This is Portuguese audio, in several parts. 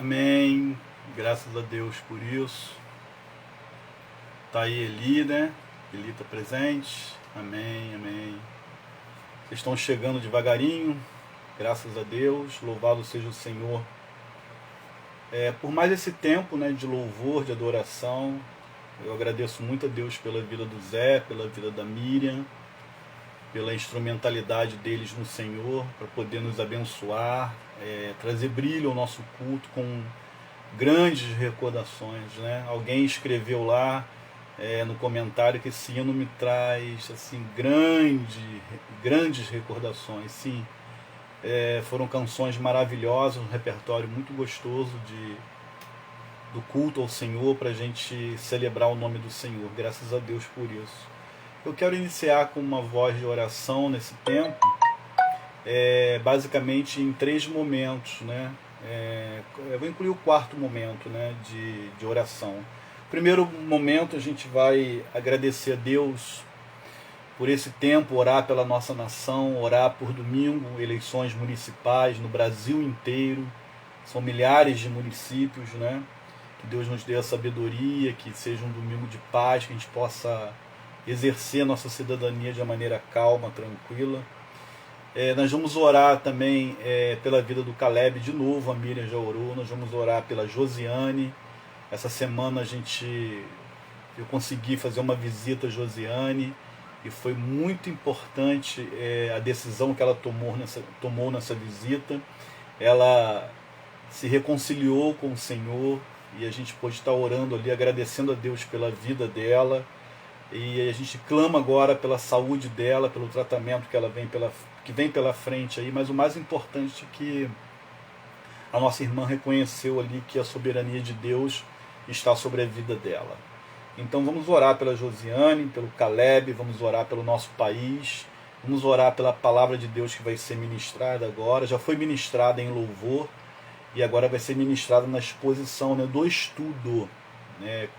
Amém. Graças a Deus por isso. Tá aí Eli, né? Eli tá presente. Amém, amém. Vocês estão chegando devagarinho. Graças a Deus. Louvado seja o Senhor. Por mais esse tempo, né, de louvor, de adoração, eu agradeço muito a Deus pela vida do Zé, pela vida da Miriam, pela instrumentalidade deles no Senhor, para poder nos abençoar, trazer brilho ao nosso culto com grandes recordações, né? Alguém escreveu lá no comentário que esse hino me traz assim, grandes recordações. Sim, foram canções maravilhosas, um repertório muito gostoso do culto ao Senhor, para a gente celebrar o nome do Senhor. Graças a Deus por isso. Eu quero iniciar com uma voz de oração nesse tempo, basicamente em 3 momentos, né? Eu vou incluir o 4º momento, né, de oração. Primeiro momento, a gente vai agradecer a Deus por esse tempo, orar pela nossa nação, orar por domingo, eleições municipais no Brasil inteiro. São milhares de municípios, né? Que Deus nos dê a sabedoria, que seja um domingo de paz, que a gente possa exercer a nossa cidadania de uma maneira calma, tranquila. Nós vamos orar também pela vida do Caleb de novo, a Miriam já orou. Nós vamos orar pela Josiane. Essa semana eu consegui fazer uma visita a Josiane e foi muito importante a decisão que ela tomou nessa visita. Ela se reconciliou com o Senhor e a gente pôde estar orando ali, agradecendo a Deus pela vida dela. E a gente clama agora pela saúde dela, pelo tratamento que vem pela frente aí, mas o mais importante é que a nossa irmã reconheceu ali que a soberania de Deus está sobre a vida dela. Então vamos orar pela Josiane, pelo Caleb, vamos orar pelo nosso país, vamos orar pela palavra de Deus que vai ser ministrada agora. Já foi ministrada em louvor e agora vai ser ministrada na exposição, né, do estudo.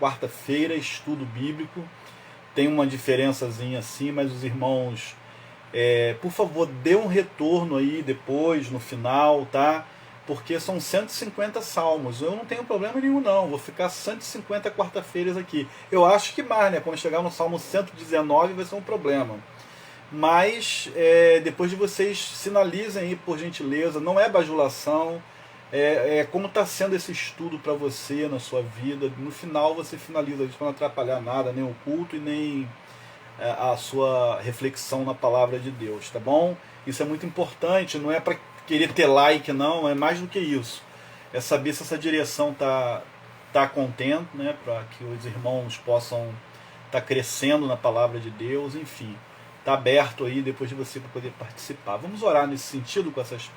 Quarta-feira, estudo bíblico. Tem uma diferençazinha assim, mas os irmãos, por favor, dê um retorno aí depois, no final, tá? Porque são 150 salmos. Eu não tenho problema nenhum, não. Vou ficar 150 quarta-feiras aqui. Eu acho que mais, né? Quando chegar no salmo 119 vai ser um problema. Mas depois de vocês sinalizem aí, por gentileza, não é bajulação. Como está sendo esse estudo para você na sua vida. No final você finaliza isso para não atrapalhar nada, nem o culto e nem a sua reflexão na palavra de Deus, tá bom? Isso é muito importante, não é para querer ter like, não, é mais do que isso. É saber se essa direção tá contente, né, para que os irmãos possam estar crescendo na palavra de Deus, enfim. Está aberto aí depois de você para poder participar. Vamos orar nesse sentido com essas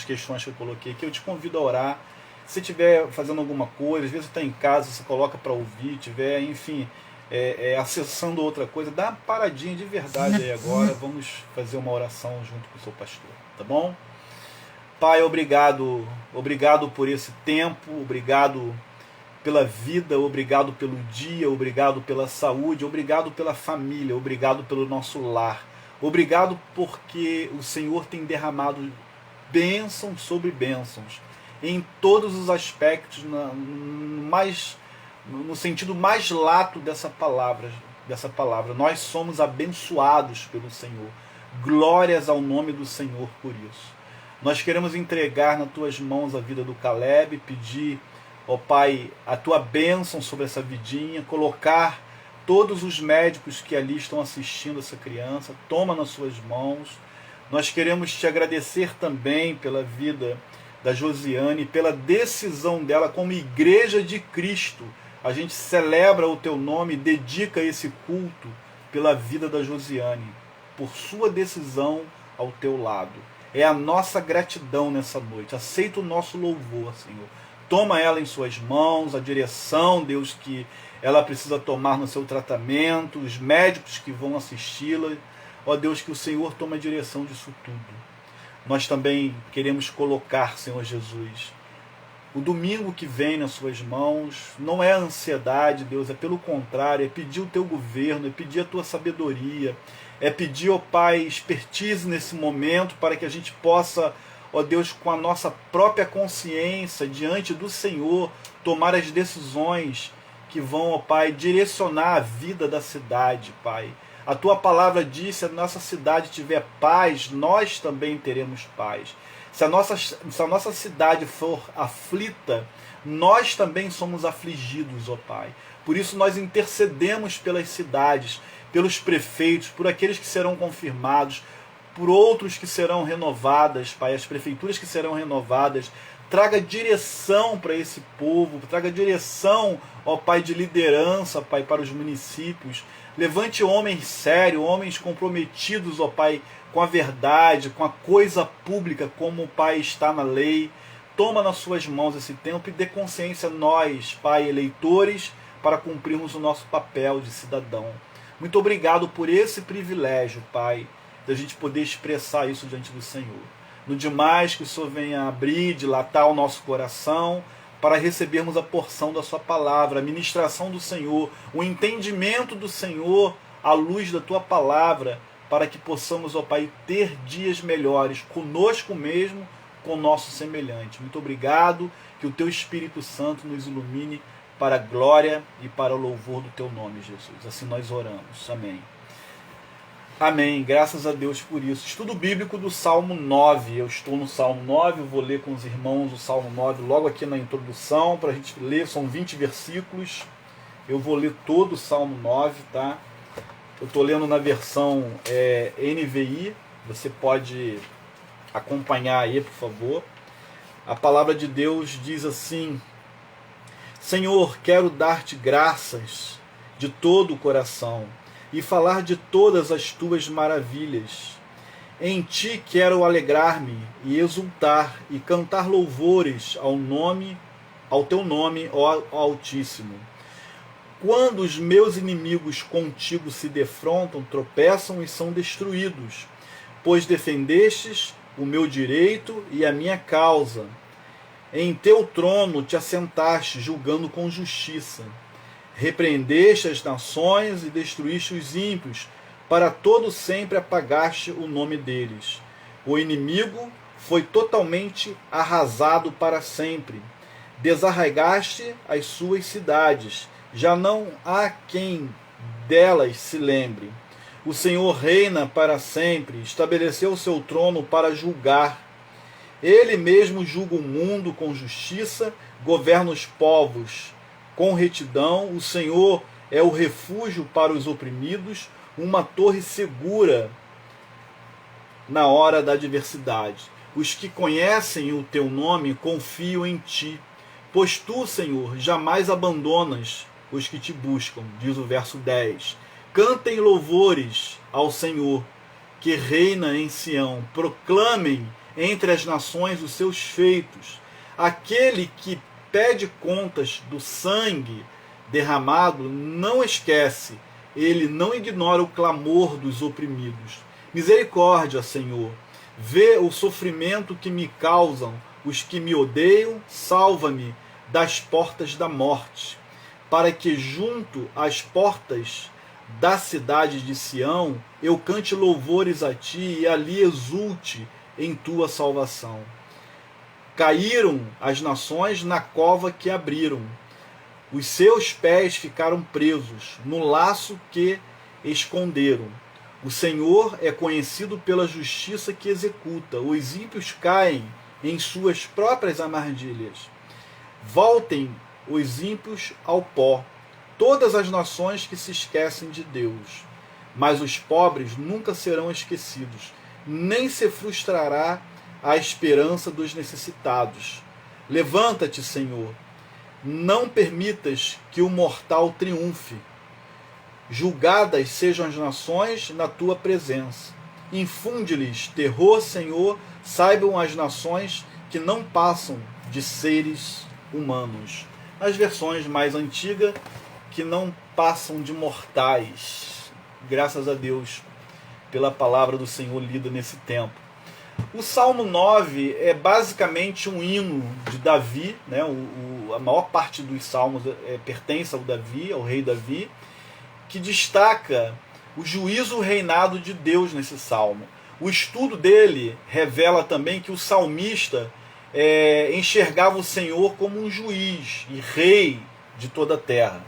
questões que eu coloquei aqui. Eu te convido a orar. Se estiver fazendo alguma coisa, às vezes você está em casa, você coloca para ouvir, estiver, enfim, acessando outra coisa, dá uma paradinha de verdade aí agora. Vamos fazer uma oração junto com o seu pastor, tá bom? Pai, obrigado por esse tempo, obrigado pela vida, obrigado pelo dia, obrigado pela saúde, obrigado pela família, obrigado pelo nosso lar, obrigado porque o Senhor tem derramado bênçãos sobre bênçãos, em todos os aspectos, no sentido mais lato dessa palavra. Nós somos abençoados pelo Senhor. Glórias ao nome do Senhor por isso. Nós queremos entregar nas tuas mãos a vida do Caleb, pedir, ó Pai, a tua bênção sobre essa vidinha, colocar todos os médicos que ali estão assistindo essa criança, toma nas suas mãos. Nós queremos te agradecer também pela vida da Josiane, pela decisão dela como igreja de Cristo. A gente celebra o teu nome, dedica esse culto pela vida da Josiane, por sua decisão ao teu lado. É a nossa gratidão nessa noite. Aceita o nosso louvor, Senhor. Toma ela em suas mãos, a direção, Deus, que ela precisa tomar no seu tratamento, os médicos que vão assisti-la. Ó Deus, que o Senhor tome a direção disso tudo. Nós também queremos colocar, Senhor Jesus, o domingo que vem nas suas mãos. Não é ansiedade, Deus, é pelo contrário, é pedir o teu governo, é pedir a tua sabedoria, é pedir, ó Pai, expertise nesse momento para que a gente possa, ó Deus, com a nossa própria consciência diante do Senhor, tomar as decisões que vão, ó Pai, direcionar a vida da cidade, Pai. A Tua palavra diz, se a nossa cidade tiver paz, nós também teremos paz. Se a nossa cidade for aflita, nós também somos afligidos, ó Pai. Por isso nós intercedemos pelas cidades, pelos prefeitos, por aqueles que serão confirmados, por outros que serão renovadas, Pai, as prefeituras que serão renovadas. Traga direção para esse povo, traga direção, ó Pai, de liderança, Pai, para os municípios. Levante homens sérios, homens comprometidos, ó Pai, com a verdade, com a coisa pública, como o Pai está na lei. Toma nas suas mãos esse tempo e dê consciência a nós, Pai, eleitores, para cumprirmos o nosso papel de cidadão. Muito obrigado por esse privilégio, Pai, da gente poder expressar isso diante do Senhor. No demais, que o Senhor venha abrir, dilatar o nosso coração, para recebermos a porção da sua palavra, a ministração do Senhor, o entendimento do Senhor, à luz da tua palavra, para que possamos, ó Pai, ter dias melhores conosco mesmo, com o nosso semelhante. Muito obrigado, que o teu Espírito Santo nos ilumine para a glória e para o louvor do teu nome, Jesus. Assim nós oramos. Amém. Amém. Graças a Deus por isso. Estudo bíblico do Salmo 9. Eu estou no Salmo 9, eu vou ler com os irmãos o Salmo 9 logo aqui na introdução, para a gente ler. São 20 versículos. Eu vou ler todo o Salmo 9, tá? Eu estou lendo na versão NVI. Você pode acompanhar aí, por favor. A palavra de Deus diz assim: Senhor, quero dar-te graças de todo o coração e falar de todas as tuas maravilhas. Em ti quero alegrar-me e exultar e cantar louvores ao teu nome, ó Altíssimo. Quando os meus inimigos contigo se defrontam, tropeçam e são destruídos, pois defendestes o meu direito e a minha causa. Em teu trono te assentaste, julgando com justiça. Repreendeste as nações e destruíste os ímpios, para todo sempre apagaste o nome deles. O inimigo foi totalmente arrasado para sempre. Desarraigaste as suas cidades, já não há quem delas se lembre. O Senhor reina para sempre, estabeleceu o seu trono para julgar. Ele mesmo julga o mundo com justiça, governa os povos com retidão. O Senhor é o refúgio para os oprimidos, uma torre segura na hora da adversidade. Os que conhecem o teu nome confiam em ti, pois tu, Senhor, jamais abandonas os que te buscam, diz o verso 10. Cantem louvores ao Senhor, que reina em Sião. Proclamem entre as nações os seus feitos. Aquele que pede contas do sangue derramado não esquece, ele não ignora o clamor dos oprimidos. Misericórdia, Senhor, vê o sofrimento que me causam os que me odeiam, salva-me das portas da morte, para que junto às portas da cidade de Sião eu cante louvores a ti e ali exulte em tua salvação. Caíram as nações na cova que abriram, os seus pés ficaram presos no laço que esconderam. O Senhor é conhecido pela justiça que executa, os ímpios caem em suas próprias armadilhas. Voltem os ímpios ao pó, todas as nações que se esquecem de Deus. Mas os pobres nunca serão esquecidos, nem se frustrará a esperança dos necessitados. Levanta-te, Senhor, não permitas que o mortal triunfe. Julgadas sejam as nações na tua presença. Infunde-lhes terror, Senhor, saibam as nações que não passam de seres humanos. As versões mais antigas, que não passam de mortais. Graças a Deus pela palavra do Senhor lida nesse tempo. O Salmo 9 é basicamente um hino de Davi, né? A maior parte dos salmos pertence ao Davi, ao rei Davi, que destaca o juízo reinado de Deus nesse salmo. O estudo dele revela também que o salmista enxergava o Senhor como um juiz e rei de toda a terra.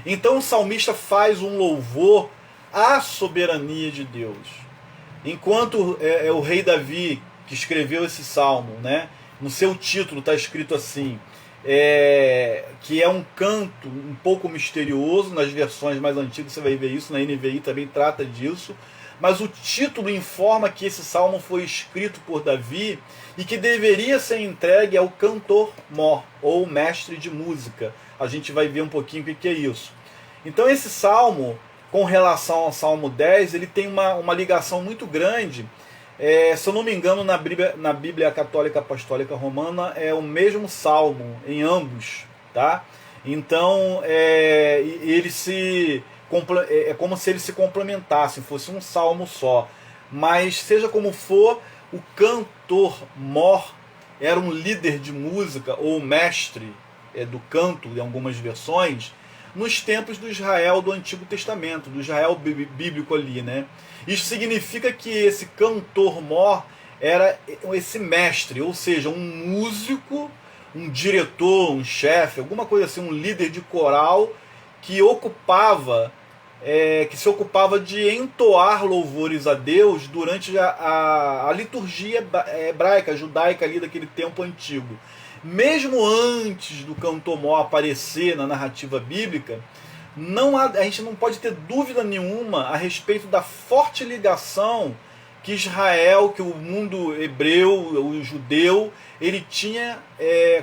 Então o salmista faz um louvor à soberania de Deus. Enquanto o rei Davi, que escreveu esse salmo, né, no seu título está escrito assim, que é um canto um pouco misterioso, nas versões mais antigas você vai ver isso, na NVI também trata disso, mas o título informa que esse salmo foi escrito por Davi e que deveria ser entregue ao cantor-mor, ou mestre de música. A gente vai ver um pouquinho o que é isso. Então esse salmo, com relação ao Salmo 10, ele tem uma ligação muito grande. Se eu não me engano, na Bíblia Católica Apostólica Romana é o mesmo salmo em ambos, tá? Então é como se eles se complementassem, fosse um salmo só. Mas seja como for, o cantor-mor era um líder de música ou mestre do canto, em algumas versões, nos tempos do Israel do Antigo Testamento, do Israel bíblico ali, né? Isso significa que esse cantor-mor era esse mestre, ou seja, um músico, um diretor, um chefe, alguma coisa assim, um líder de coral que se ocupava de entoar louvores a Deus durante a liturgia hebraica, judaica ali daquele tempo antigo. Mesmo antes do cantor-mor aparecer na narrativa bíblica, a gente não pode ter dúvida nenhuma a respeito da forte ligação que Israel, que o mundo hebreu, o judeu, ele tinha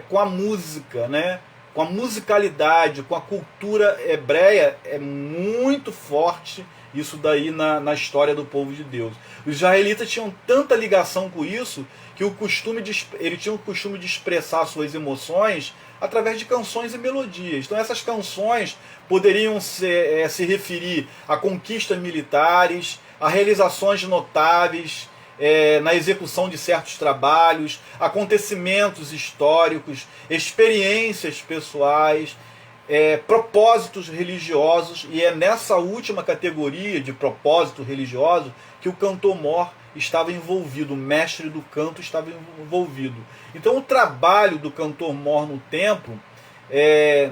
com a música, né? Com a musicalidade, com a cultura hebreia. É muito forte isso daí na história do povo de Deus. Os israelitas tinham tanta ligação com isso que ele tinha o costume de expressar suas emoções através de canções e melodias. Então essas canções poderiam se referir a conquistas militares, a realizações notáveis na execução de certos trabalhos, acontecimentos históricos, experiências pessoais, propósitos religiosos, e é nessa última categoria de propósito religioso que o cantor-mor estava envolvido, o mestre do canto estava envolvido. Então o trabalho do cantor-mor no templo,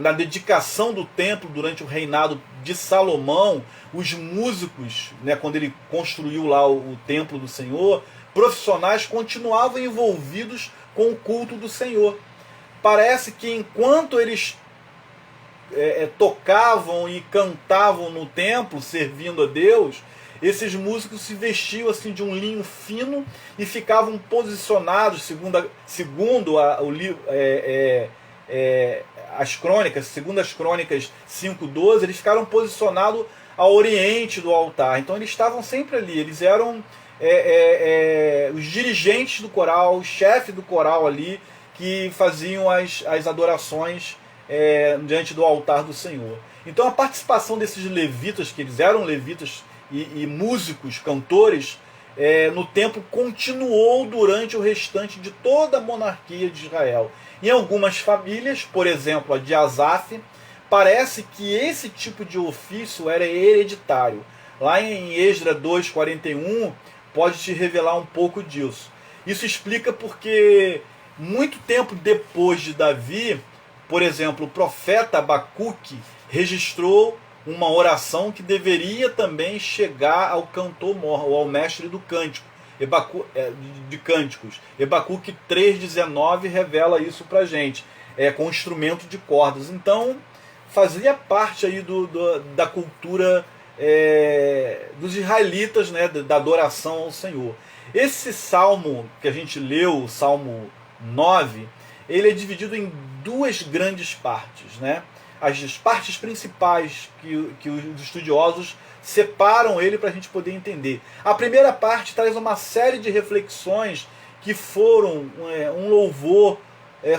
na dedicação do templo durante o reinado de Salomão, os músicos, né, quando ele construiu lá o templo do Senhor, profissionais continuavam envolvidos com o culto do Senhor. Parece que enquanto eles tocavam e cantavam no templo, servindo a Deus, esses músicos se vestiam assim de um linho fino e ficavam posicionados, segundo as crônicas, segundo as crônicas 5:12, eles ficaram posicionados ao oriente do altar. Então eles estavam sempre ali, eles eram os dirigentes do coral, o chefe do coral ali, que faziam as adorações diante do altar do Senhor. Então a participação desses levitas, que eles eram levitas e músicos, cantores, no templo continuou durante o restante de toda a monarquia de Israel. Em algumas famílias, por exemplo a de Asaf, parece que esse tipo de ofício era hereditário. Lá em Esdras 2:41 pode te revelar um pouco disso. Isso explica porque muito tempo depois de Davi, por exemplo, o profeta Abacuque registrou uma oração que deveria também chegar ao cantor-mor, ou ao mestre do cântico, de cânticos. Abacuque 3:19 revela isso pra gente, com instrumento de cordas. Então fazia parte aí da cultura dos israelitas, né, da adoração ao Senhor. Esse salmo que a gente leu, o Salmo 9, ele é dividido em duas grandes partes, né? As partes principais que os estudiosos separam ele para a gente poder entender. A primeira parte traz uma série de reflexões que foram um louvor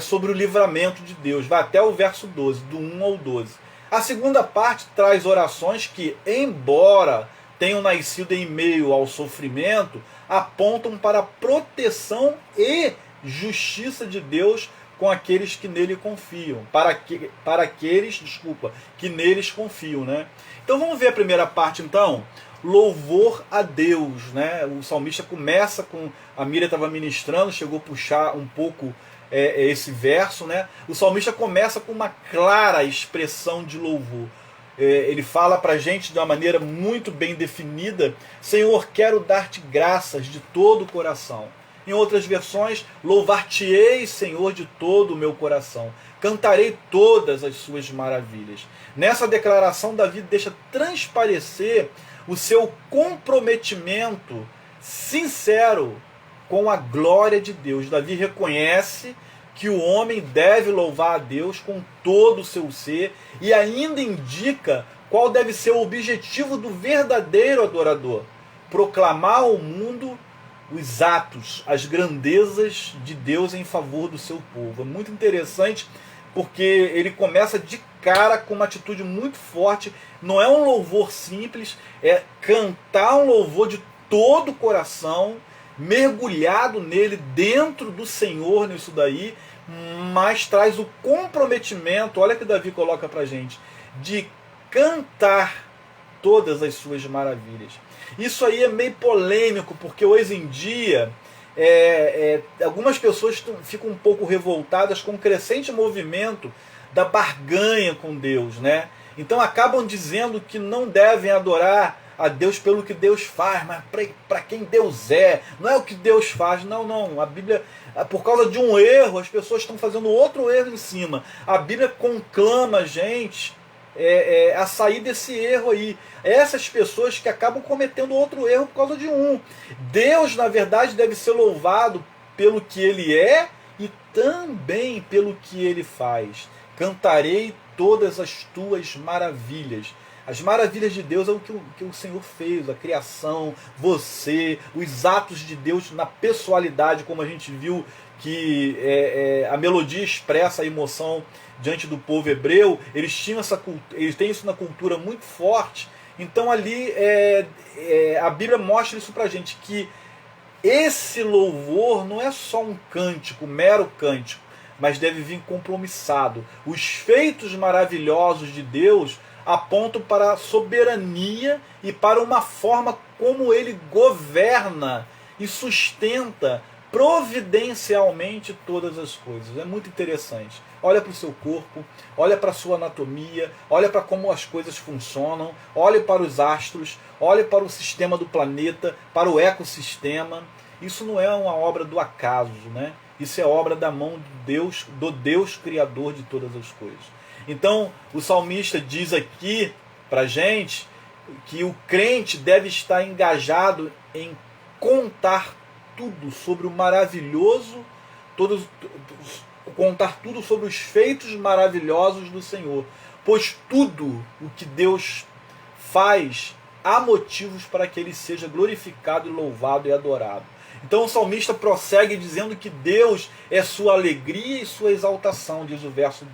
sobre o livramento de Deus. Vai até o verso 12, do 1 ao 12. A segunda parte traz orações que, embora tenham nascido em meio ao sofrimento, apontam para a proteção e justiça de Deus com aqueles que nele confiam, para aqueles que neles confiam, né? Então vamos ver a primeira parte então. louvor a Deus, né? O salmista começa com, a Miriam estava ministrando, chegou a puxar um pouco esse verso, né? O salmista começa com uma clara expressão de louvor. Ele fala para a gente de uma maneira muito bem definida: Senhor, quero dar-te graças de todo o coração. Em outras versões, louvar-te-ei, Senhor, de todo o meu coração. Cantarei todas as suas maravilhas. Nessa declaração, Davi deixa transparecer o seu comprometimento sincero com a glória de Deus. Davi reconhece que o homem deve louvar a Deus com todo o seu ser e ainda indica qual deve ser o objetivo do verdadeiro adorador: proclamar ao mundo os atos, as grandezas de Deus em favor do seu povo. É muito interessante porque ele começa de cara com uma atitude muito forte. Não é um louvor simples, é cantar um louvor de todo o coração, mergulhado nele, dentro do Senhor, nisso daí, mas traz o comprometimento, olha que Davi coloca pra gente, de cantar todas as suas maravilhas. Isso aí é meio polêmico, porque hoje em dia algumas pessoas ficam um pouco revoltadas com o crescente movimento da barganha com Deus, né? Então acabam dizendo que não devem adorar a Deus pelo que Deus faz, mas para quem Deus é, não é o que Deus faz. Não, a Bíblia, por causa de um erro, as pessoas estão fazendo outro erro em cima. A Bíblia conclama a gente a sair desse erro aí. Essas pessoas que acabam cometendo outro erro por causa de um. Deus, na verdade, deve ser louvado pelo que Ele é e também pelo que Ele faz. Cantarei todas as tuas maravilhas. As maravilhas de Deus é o que o Senhor fez, a criação, você, os atos de Deus na pessoalidade, como a gente viu que a melodia expressa a emoção diante do povo hebreu. Eles têm isso na cultura muito forte. Então ali a Bíblia mostra isso pra gente, que esse louvor não é só um cântico, mero cântico, mas deve vir compromissado. Os feitos maravilhosos de Deus apontam para a soberania e para uma forma como Ele governa e sustenta providencialmente todas as coisas. É muito interessante. Olha para o seu corpo, olha para a sua anatomia, olha para como as coisas funcionam, olhe para os astros, olhe para o sistema do planeta, para o ecossistema. Isso não é uma obra do acaso, né? Isso é obra da mão do Deus Criador de todas as coisas. Então, o salmista diz aqui para a gente que o crente deve estar engajado em contar tudo sobre o maravilhoso, contar tudo sobre os feitos maravilhosos do Senhor, pois tudo o que Deus faz há motivos para que Ele seja glorificado, louvado e adorado. Então o salmista prossegue dizendo que Deus é sua alegria e sua exaltação, diz o verso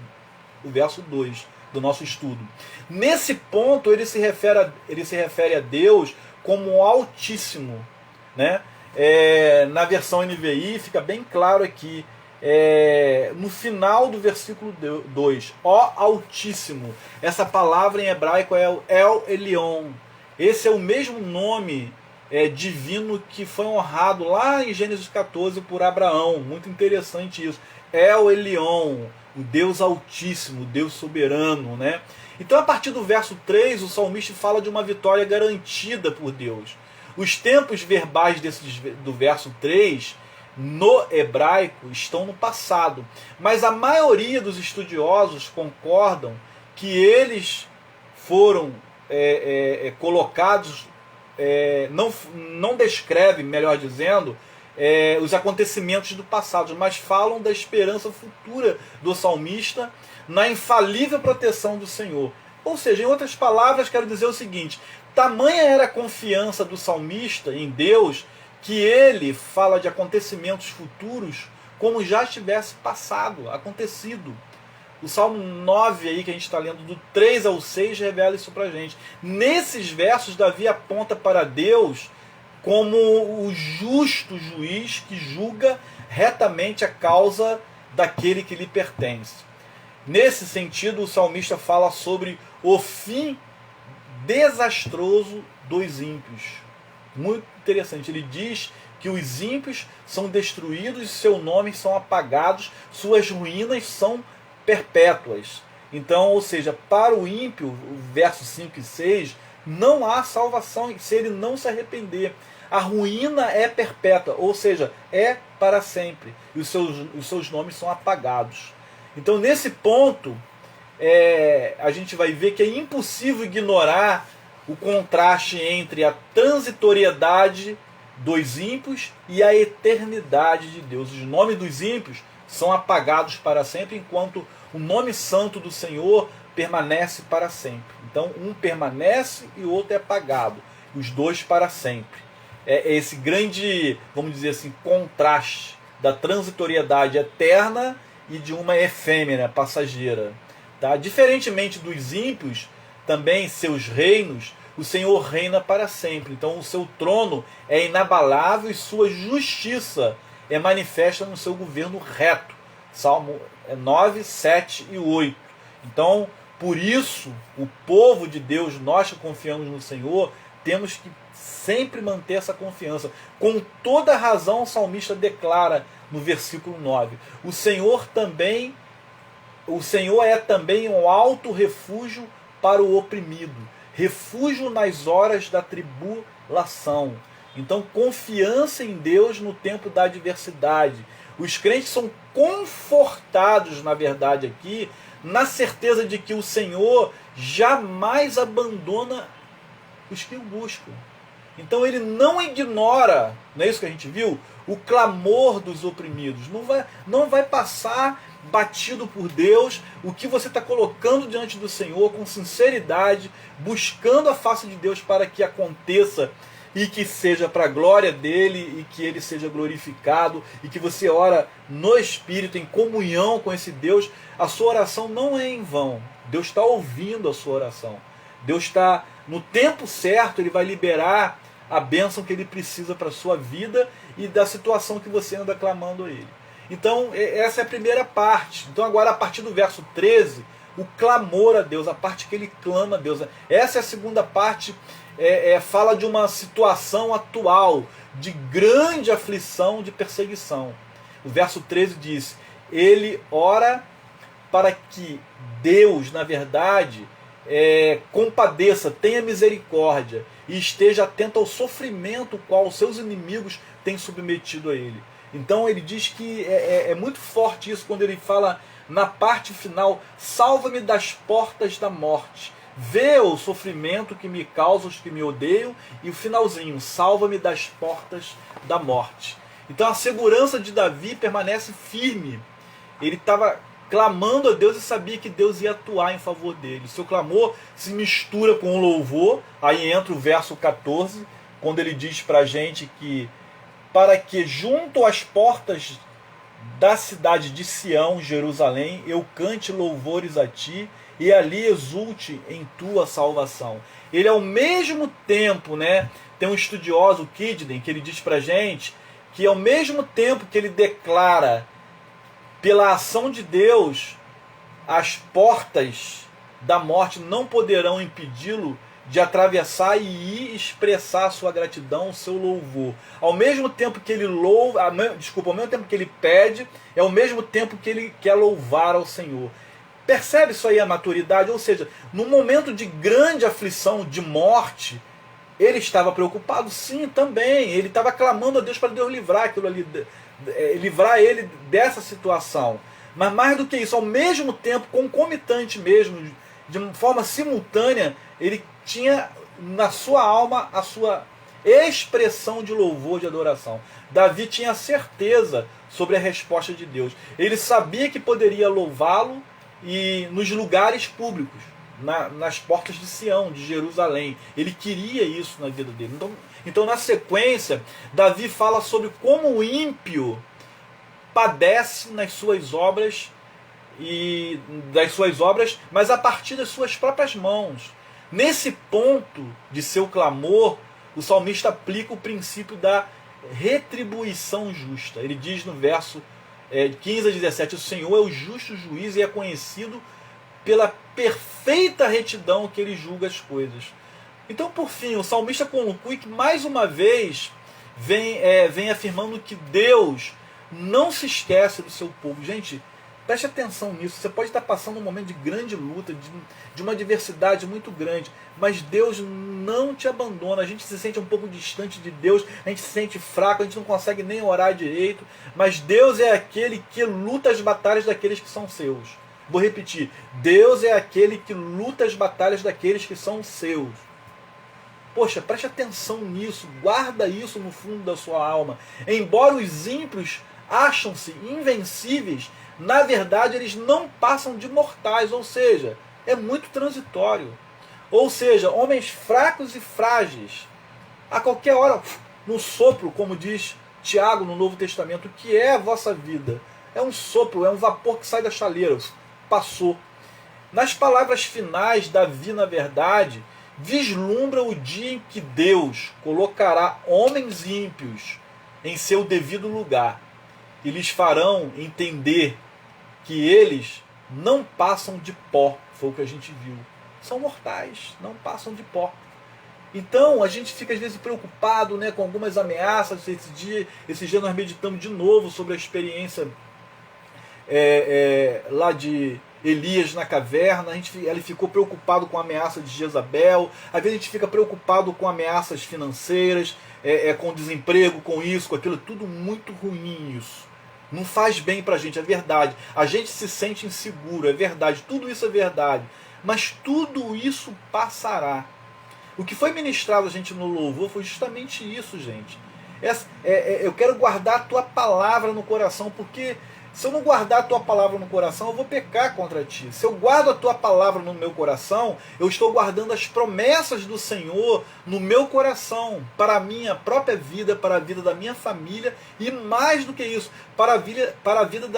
2 do nosso estudo. Nesse ponto ele se refere a Deus como Altíssimo, né? Na versão NVI fica bem claro aqui, no final do versículo 2, ó Altíssimo. Essa palavra em hebraico é o El Elyon. Esse é o mesmo nome divino que foi honrado lá em Gênesis 14 por Abraão. Muito interessante isso. El Elyon, o Deus Altíssimo, o Deus soberano, né? Então, a partir do verso 3, o salmista fala de uma vitória garantida por Deus. Os tempos verbais do verso 3, no hebraico, estão no passado. Mas a maioria dos estudiosos concordam que eles foram colocados, não descreve, melhor dizendo, os acontecimentos do passado, mas falam da esperança futura do salmista na infalível proteção do Senhor. Ou seja, em outras palavras, quero dizer o seguinte: tamanha era a confiança do salmista em Deus, que ele fala de acontecimentos futuros como já tivesse acontecido. O Salmo 9 aí que a gente está lendo, do 3 ao 6, revela isso pra gente. Nesses versos, Davi aponta para Deus como o justo juiz que julga retamente a causa daquele que lhe pertence. Nesse sentido, o salmista fala sobre o fim desastroso dos ímpios. Muito interessante. Ele diz que os ímpios são destruídos, seus nomes são apagados, suas ruínas são perpétuas. Então, ou seja, para o ímpio, o verso 5 e 6, não há salvação se ele não se arrepender. A ruína é perpétua, ou seja, é para sempre. E os seus nomes são apagados. Então, nesse ponto, a gente vai ver que é impossível ignorar o contraste entre a transitoriedade dos ímpios e a eternidade de Deus. Os nomes dos ímpios são apagados para sempre, enquanto o nome santo do Senhor permanece para sempre. Então, um permanece e o outro é apagado. Os dois para sempre. É esse grande, vamos dizer assim, contraste da transitoriedade eterna e de uma efêmera, passageira. Tá? Diferentemente dos ímpios, também seus reinos, o Senhor reina para sempre. Então o seu trono é inabalável e sua justiça é manifesta no seu governo reto. Salmo 9, 7 e 8. Então, por isso, o povo de Deus, nós que confiamos no Senhor, temos que sempre manter essa confiança. Com toda razão, o salmista declara no versículo 9: o Senhor é também um alto refúgio para o oprimido, refúgio nas horas da tribulação. Então, confiança em Deus no tempo da adversidade. Os crentes são confortados, na verdade, aqui, na certeza de que o Senhor jamais abandona os que o buscam. Então ele não ignora, não é isso que a gente viu? O clamor dos oprimidos. Não vai passar batido por Deus o que você está colocando diante do Senhor com sinceridade, buscando a face de Deus para que aconteça e que seja para a glória dele e que ele seja glorificado e que você ora no Espírito, em comunhão com esse Deus. A sua oração não é em vão. Deus está ouvindo a sua oração. Deus está, no tempo certo, ele vai liberar a bênção que ele precisa para a sua vida e da situação que você anda clamando a ele. Então, essa é a primeira parte. Então, agora, a partir do verso 13, o clamor a Deus, a parte que ele clama a Deus. Essa é a segunda parte, fala de uma situação atual, de grande aflição, de perseguição. O verso 13 diz: ele ora para que Deus, na verdade, compadeça, tenha misericórdia e esteja atento ao sofrimento qual os seus inimigos têm submetido a ele. Então ele diz que é muito forte isso quando ele fala na parte final: salva-me das portas da morte. Vê o sofrimento que me causa os que me odeiam, e o finalzinho: salva-me das portas da morte. Então a segurança de Davi permanece firme. Ele estava clamando a Deus e sabia que Deus ia atuar em favor dele. Seu clamor se mistura com o louvor. Aí entra o verso 14, quando ele diz para a gente que para que junto às portas da cidade de Sião, Jerusalém, eu cante louvores a ti e ali exulte em tua salvação. Ele ao mesmo tempo, tem um estudioso, Kidden, que ele diz para a gente que ao mesmo tempo que ele declara pela ação de Deus, as portas da morte não poderão impedi-lo de atravessar e ir expressar a sua gratidão, o seu louvor. Ao mesmo tempo que ele louva, ao mesmo tempo que ele pede, é ao mesmo tempo que ele quer louvar ao Senhor. Percebe isso aí, a maturidade? Ou seja, num momento de grande aflição, de morte, ele estava preocupado, sim, também. Ele estava clamando a Deus para Deus livrar aquilo ali, livrar ele dessa situação. Mas mais do que isso, ao mesmo tempo, concomitante mesmo, de forma simultânea, ele tinha na sua alma a sua expressão de louvor, de adoração. Davi tinha certeza sobre a resposta de Deus. Ele sabia que poderia louvá-lo e nos lugares públicos, nas portas de Sião, de Jerusalém. Ele queria isso na vida dele. Então, na sequência, Davi fala sobre como o ímpio padece nas suas obras, mas a partir das suas próprias mãos. Nesse ponto de seu clamor, o salmista aplica o princípio da retribuição justa. Ele diz no verso 15 a 17, o Senhor é o justo juiz e é conhecido pela perfeita retidão que ele julga as coisas. Então, por fim, o salmista conclui que mais uma vez vem afirmando que Deus não se esquece do seu povo. Gente, preste atenção nisso. Você pode estar passando um momento de grande luta, de uma adversidade muito grande, mas Deus não te abandona. A gente se sente um pouco distante de Deus, a gente se sente fraco, a gente não consegue nem orar direito, mas Deus é aquele que luta as batalhas daqueles que são seus. Vou repetir, Deus é aquele que luta as batalhas daqueles que são seus. Poxa, preste atenção nisso, guarda isso no fundo da sua alma. Embora os ímpios acham-se invencíveis, na verdade eles não passam de mortais, ou seja, é muito transitório. Ou seja, homens fracos e frágeis. A qualquer hora, no sopro, como diz Tiago no Novo Testamento, o que é a vossa vida? É um sopro, é um vapor que sai da chaleira. Passou. Nas palavras finais, Davi, na verdade, vislumbra o dia em que Deus colocará homens ímpios em seu devido lugar e lhes farão entender que eles não passam de pó. Foi o que a gente viu. São mortais, não passam de pó. Então a gente fica às vezes preocupado, né, com algumas ameaças. Esse dia nós meditamos de novo sobre a experiência lá de Elias na caverna. Ele ficou preocupado com a ameaça de Jezabel. Às vezes a gente fica preocupado com ameaças financeiras, com desemprego, com isso, com aquilo. Tudo muito ruim isso. Não faz bem pra gente, é verdade. A gente se sente inseguro, é verdade. Tudo isso é verdade. Mas tudo isso passará. O que foi ministrado a gente no louvor foi justamente isso, gente. Eu quero guardar a tua palavra no coração, porque se eu não guardar a tua palavra no coração, eu vou pecar contra ti. Se eu guardo a tua palavra no meu coração, eu estou guardando as promessas do Senhor no meu coração, para a minha própria vida, para a vida da minha família e, mais do que isso, para a vida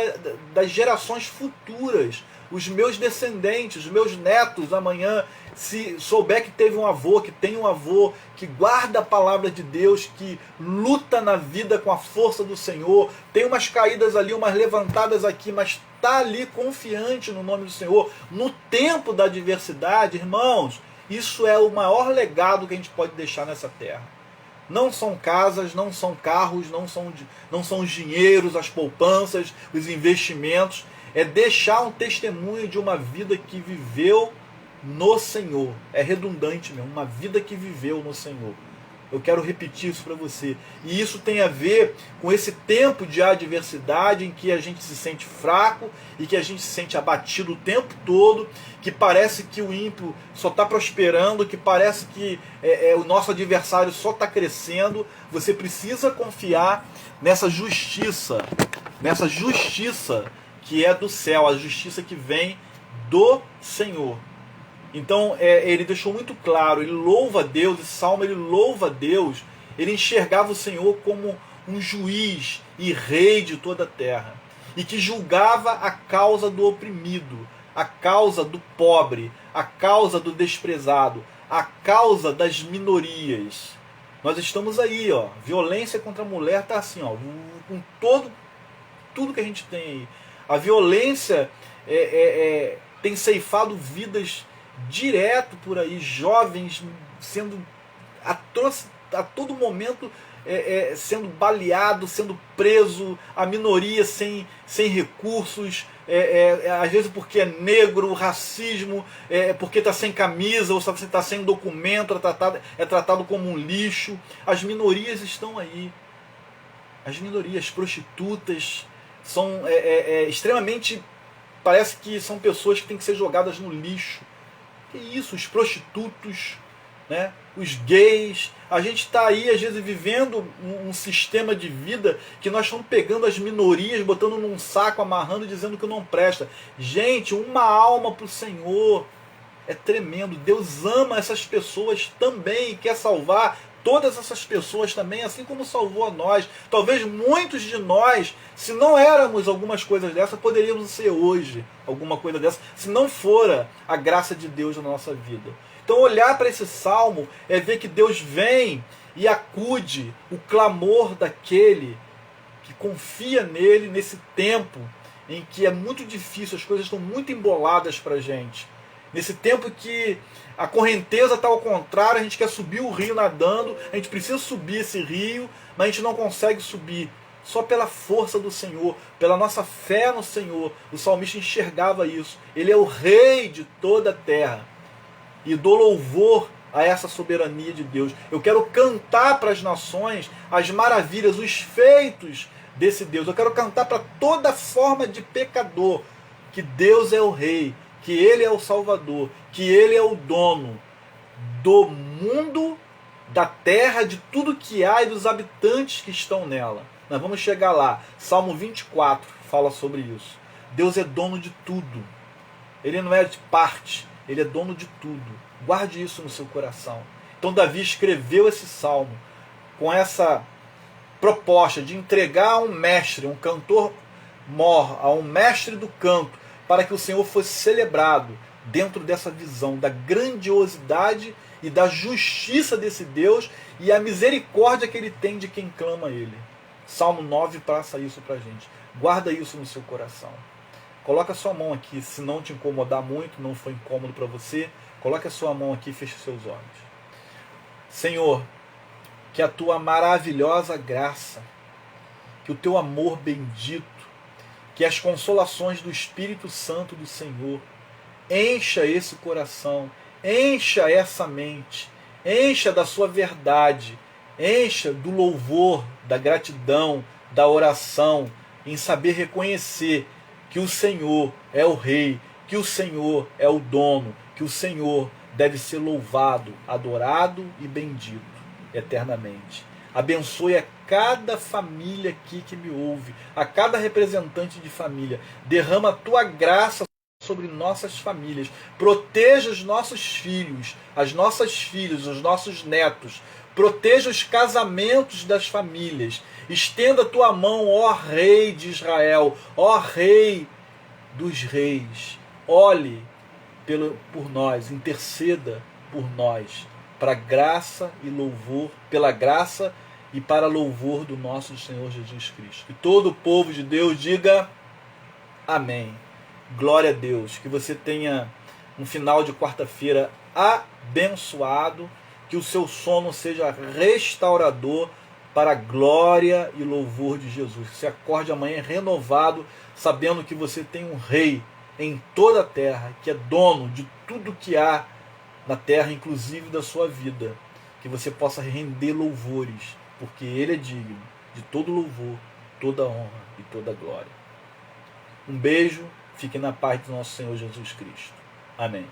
das gerações futuras. Os meus descendentes, os meus netos amanhã, se souber que teve um avô, que tem um avô, que guarda a palavra de Deus, que luta na vida com a força do Senhor, tem umas caídas ali, umas levantadas aqui, mas está ali confiante no nome do Senhor, no tempo da adversidade, irmãos, isso é o maior legado que a gente pode deixar nessa terra. Não são casas, não são carros, não são os dinheiros, as poupanças, os investimentos. É deixar um testemunho de uma vida que viveu no Senhor. É redundante mesmo, uma vida que viveu no Senhor. Eu quero repetir isso para você. E isso tem a ver com esse tempo de adversidade em que a gente se sente fraco e que a gente se sente abatido o tempo todo, que parece que o ímpio só está prosperando, que parece que o nosso adversário só está crescendo. Você precisa confiar nessa justiça que é do céu, a justiça que vem do Senhor. Então ele deixou muito claro, ele louva a Deus, esse salmo ele louva a Deus, ele enxergava o Senhor como um juiz e rei de toda a terra, e que julgava a causa do oprimido, a causa do pobre, a causa do desprezado, a causa das minorias. Nós estamos aí, ó, violência contra a mulher está assim, ó, com tudo que a gente tem aí. A violência tem ceifado vidas direto por aí, jovens sendo a todo momento sendo baleado, sendo preso, a minoria sem recursos, às vezes porque é negro, racismo, porque está sem camisa, ou está sem documento, é tratado como um lixo. As minorias estão aí. As minorias, prostitutas, são extremamente... Parece que são pessoas que têm que ser jogadas no lixo. Que isso, os prostitutos, né? Os gays. A gente está aí, às vezes, vivendo um sistema de vida que nós estamos pegando as minorias, botando num saco, amarrando e dizendo que não presta. Gente, uma alma para o Senhor é tremendo. Deus ama essas pessoas também e quer salvar todas essas pessoas também, assim como salvou a nós. Talvez muitos de nós, se não éramos algumas coisas dessas, poderíamos ser hoje alguma coisa dessa, se não fora a graça de Deus na nossa vida. Então olhar para esse salmo é ver que Deus vem e acude o clamor daquele que confia nele nesse tempo em que é muito difícil, as coisas estão muito emboladas para a gente. Nesse tempo que a correnteza está ao contrário, a gente quer subir o rio nadando, a gente precisa subir esse rio, mas a gente não consegue subir. Só pela força do Senhor, pela nossa fé no Senhor. O salmista enxergava isso. Ele é o rei de toda a terra. E dou louvor a essa soberania de Deus. Eu quero cantar para as nações as maravilhas, os feitos desse Deus. Eu quero cantar para toda forma de pecador que Deus é o rei, que Ele é o Salvador, que Ele é o dono do mundo, da terra, de tudo que há e dos habitantes que estão nela. Nós vamos chegar lá. Salmo 24 fala sobre isso. Deus é dono de tudo. Ele não é de parte, Ele é dono de tudo. Guarde isso no seu coração. Então Davi escreveu esse salmo com essa proposta de entregar a um mestre, um cantor mor, a um mestre do canto, para que o Senhor fosse celebrado dentro dessa visão da grandiosidade e da justiça desse Deus e a misericórdia que Ele tem de quem clama a Ele. Salmo 9 passa isso para a gente. Guarda isso no seu coração. Coloca a sua mão aqui, se não te incomodar muito, não for incômodo para você, coloque a sua mão aqui e feche seus olhos. Senhor, que a tua maravilhosa graça, que o teu amor bendito, que as consolações do Espírito Santo do Senhor encha esse coração, encha essa mente, encha da sua verdade, encha do louvor, da gratidão, da oração, em saber reconhecer que o Senhor é o Rei, que o Senhor é o dono, que o Senhor deve ser louvado, adorado e bendito eternamente. Abençoe a cada família aqui que me ouve, a cada representante de família. Derrama a tua graça sobre nossas famílias. Proteja os nossos filhos, as nossas filhas, os nossos netos. Proteja os casamentos das famílias. Estenda a tua mão, ó Rei de Israel, ó Rei dos reis. Olhe por nós, interceda por nós, para graça e louvor, pela graça e para louvor do nosso Senhor Jesus Cristo. Que todo o povo de Deus diga amém. Glória a Deus. Que você tenha um final de quarta-feira abençoado, que o seu sono seja restaurador para a glória e louvor de Jesus. Que você acorde amanhã renovado, sabendo que você tem um rei em toda a terra, que é dono de tudo que há na terra, inclusive da sua vida. Que você possa render louvores, porque Ele é digno de todo louvor, toda honra e toda glória. Um beijo, fique na paz do nosso Senhor Jesus Cristo. Amém.